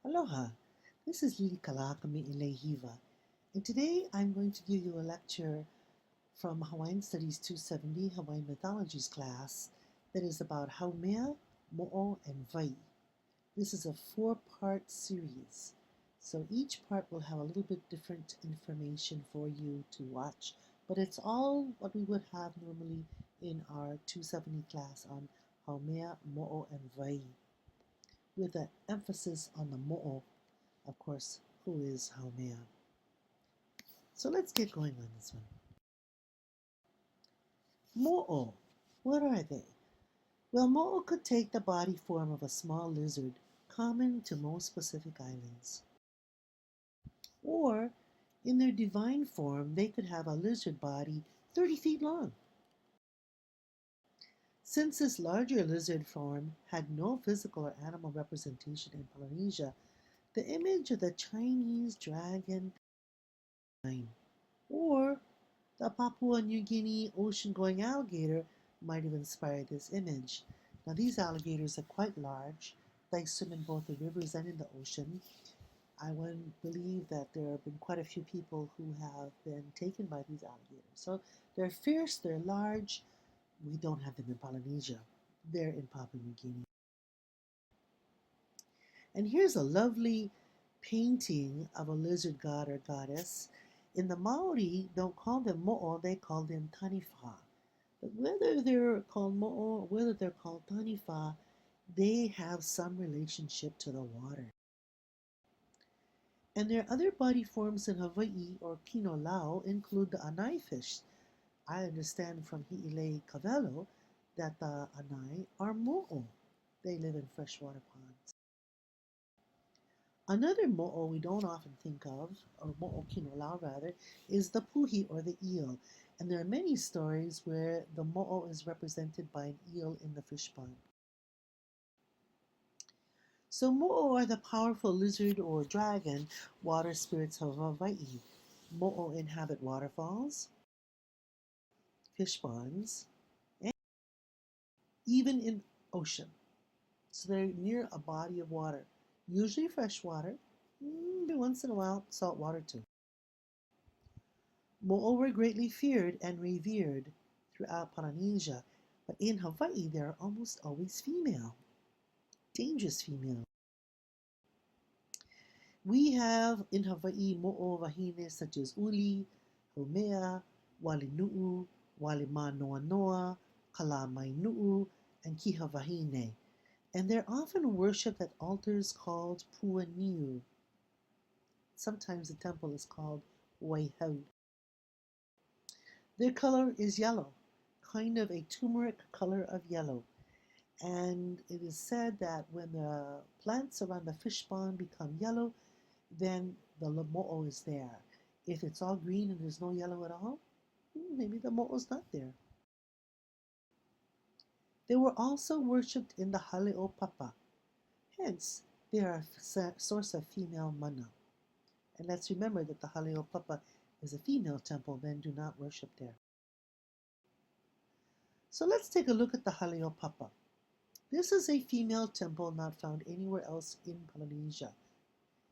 Aloha, this is Lili Kalakami Ilehiva, and today I'm going to give you a lecture from Hawaiian Studies 270 Hawaiian Mythologies class that is about Haumea, Mo'o, and Vai. This is a four-part series, so each part will have a little bit different information for you to watch, but it's all what we would have normally in our 270 class on Haumea, Mo'o, and Vai, with an emphasis on the Mo'o, of course, who is Haumea. So let's get going on this one. Mo'o. What are they? Well, Mo'o could take the body form of a small lizard common to most Pacific islands. Or, in their divine form, they could have a lizard body 30 feet long. Since this larger lizard form had no physical or animal representation in Polynesia, the image of the Chinese dragon or the Papua New Guinea ocean-going alligator might have inspired this image. Now, these alligators are quite large. They swim in both the rivers and in the ocean. I would believe that there have been quite a few people who have been taken by these alligators. So they're fierce, they're large. We don't have them in Polynesia. They're in Papua New Guinea. And here's a lovely painting of a lizard god or goddess. In the Maori, don't call them mo'o, they call them taniwha. But whether they're called mo'o or whether they're called taniwha, they have some relationship to the water. And their other body forms in Hawaii or Kino Lau include the anai fish. I understand from Hi'ilei Kavelo that the anai are mo'o. They live in freshwater ponds. Another mo'o we don't often think of, or mo'o kino lau rather, is the puhi or the eel. And there are many stories where the mo'o is represented by an eel in the fish pond. So mo'o are the powerful lizard or dragon water spirits of Hawaii. Mo'o inhabit waterfalls, fish ponds, and even in ocean. So they're near a body of water, usually fresh water, but once in a while salt water too. Mo'o were greatly feared and revered throughout Polynesia, but in Hawaii they are almost always female, dangerous female. We have in Hawaii mo'o wahine such as Uli, Haumea, Walinu'u, Walima Noa Noa, Kalamai Nu'u, and Kiha Wahine, and they're often worshipped at altars called Puaniu. Sometimes the temple is called Waihau. Their color is yellow, kind of a turmeric color of yellow. And it is said that when the plants around the fish pond become yellow, then the mo'o is there. If it's all green and there's no yellow at all, maybe the mo'o's not there. They were also worshipped in the Haleo Papa. Hence, they are a source of female mana. And let's remember that the Haleo Papa is a female temple, men do not worship there. So let's take a look at the Haleo Papa. This is a female temple not found anywhere else in Polynesia.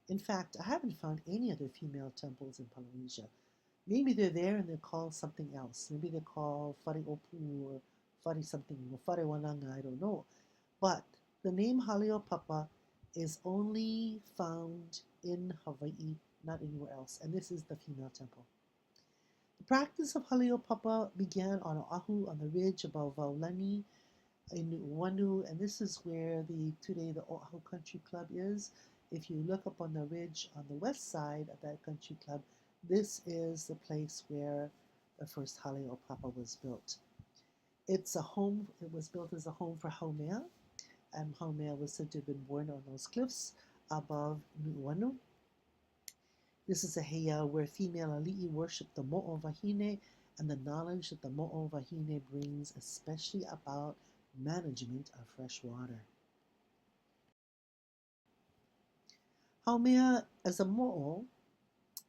In fact, I haven't found any other female temples in Polynesia. Maybe they're there and they're called something else. Maybe they're called Whare Opu or Whare something, or Whare Wananga, I don't know. But the name Haleo Papa is only found in Hawaii, not anywhere else. And this is the female temple. The practice of Haleo Papa began on Oahu on the ridge above Waulani in Nu'uanu, and this is where today the Oahu Country Club is. If you look up on the ridge on the west side of that country club, this is the place where the first Haleo Papa was built. It's a home, it was built as a home for Haumea, and Haumea was said to have been born on those cliffs above Nu'uanu. This is a heiau where female ali'i worship the mo'o wahine and the knowledge that the mo'o wahine brings, especially about management of fresh water. Haumea as a mo'o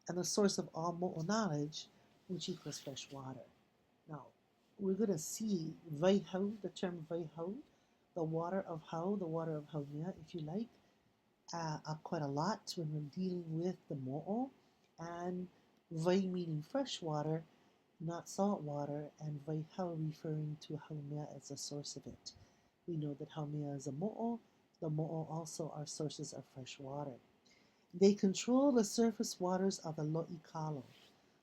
and the source of all mo'o knowledge, which equals fresh water. Now, we're going to see vaihau, the term vaihau, the water of hau, the water of Haumea, if you like. quite a lot when we're dealing with the mo'o, and vai meaning fresh water, not salt water, and vai hau referring to Haumea as a source of it. We know that Haumea is a mo'o. The mo'o also are sources of fresh water. They control the surface waters of the lo'ikalo.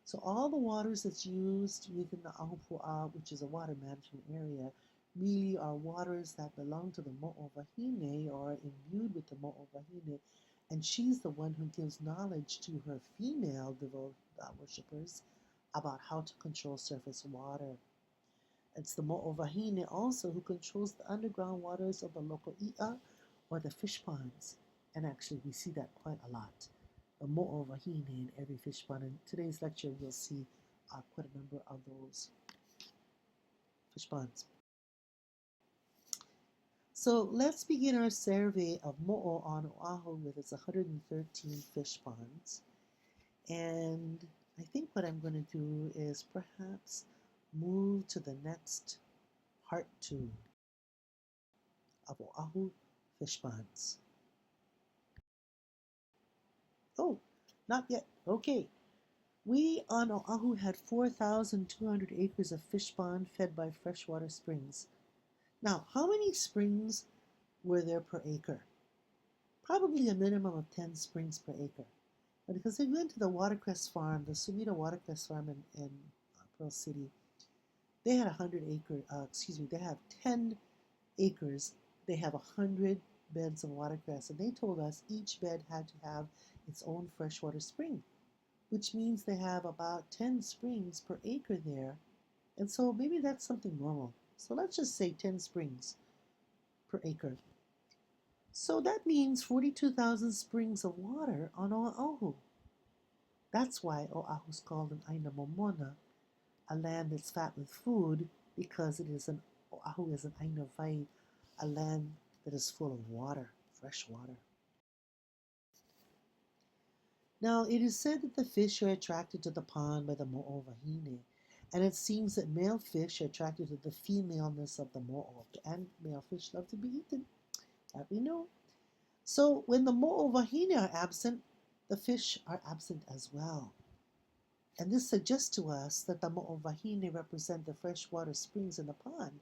So all the waters that's used within the Ahupu'a, which is a water management area, really are waters that belong to the Mo'o Wahine or are imbued with the Mo'o Wahine. And she's the one who gives knowledge to her female worshippers about how to control surface water. It's the Mo'o Wahine also who controls the underground waters of the Loko'i'a or the fish ponds. And actually, we see that quite a lot. The Mo'o Wahine in every fish pond. In today's lecture, we'll see quite a number of those fish ponds. So let's begin our survey of Mo'o on Oahu with its 113 fish ponds. And I think what I'm going to do is perhaps move to the next part 2 of Oahu fish ponds. Oh, not yet. Okay. We on Oahu had 4,200 acres of fish pond fed by freshwater springs. Now, how many springs were there per acre? Probably a minimum of 10 springs per acre. But because they went to the watercress farm, the Sumida watercress farm in Pearl City, they had they have 10 acres. They have 100 beds of watercress, and they told us each bed had to have its own freshwater spring, which means they have about 10 springs per acre there. And so maybe that's something normal. So let's just say 10 springs per acre. So that means 42,000 springs of water on Oahu. That's why Oahu is called an Aina Momona, a land that's fat with food, because Oahu is an Aina Vai, a land that is full of water, fresh water. Now, it is said that the fish are attracted to the pond by the mo'o wahine, and it seems that male fish are attracted to the femaleness of the mo'o, and male fish love to be eaten. That we know. So when the mo'o wahine are absent, the fish are absent as well. And this suggests to us that the mo'o wahine represent the freshwater springs in the pond,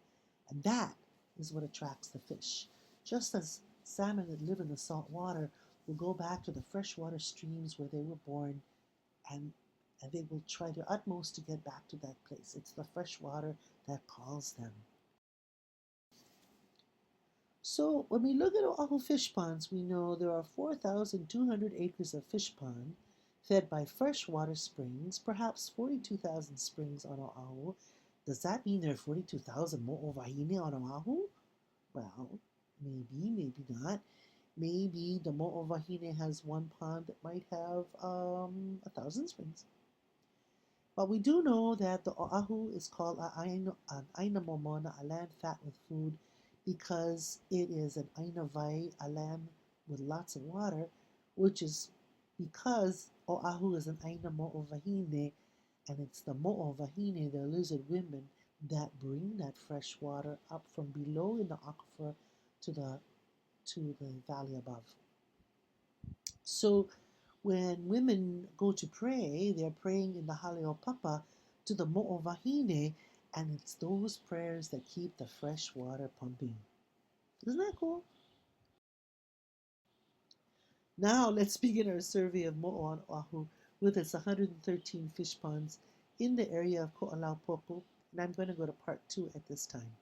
and that is what attracts the fish. Just as salmon that live in the salt water will go back to the freshwater streams where they were born, and they will try their utmost to get back to that place. It's the fresh water that calls them. So when we look at Oahu fish ponds, we know there are 4,200 acres of fish pond fed by freshwater springs, perhaps 42,000 springs on Oahu. Does that mean there are 42,000 mo'o wahine on Oahu? Well, maybe, maybe not. Maybe the mo'o wahine has one pond that might have 1,000 springs. But we do know that the Oahu is called an Aina Momona, a land fat with food, because it is an Aina Vai, a land with lots of water, which is because Oahu is an Aina Mo'o Wahine, and it's the Mo'o Wahine, the lizard women, that bring that fresh water up from below in the aquifer to the valley above. So when women go to pray, they're praying in the Haleopapa to the Mo'o Wahine, and it's those prayers that keep the fresh water pumping. Isn't that cool? Now let's begin our survey of Mo'o on Oahu with its 113 fish ponds in the area of Ko'alau Poku, and I'm going to go to part 2 at this time.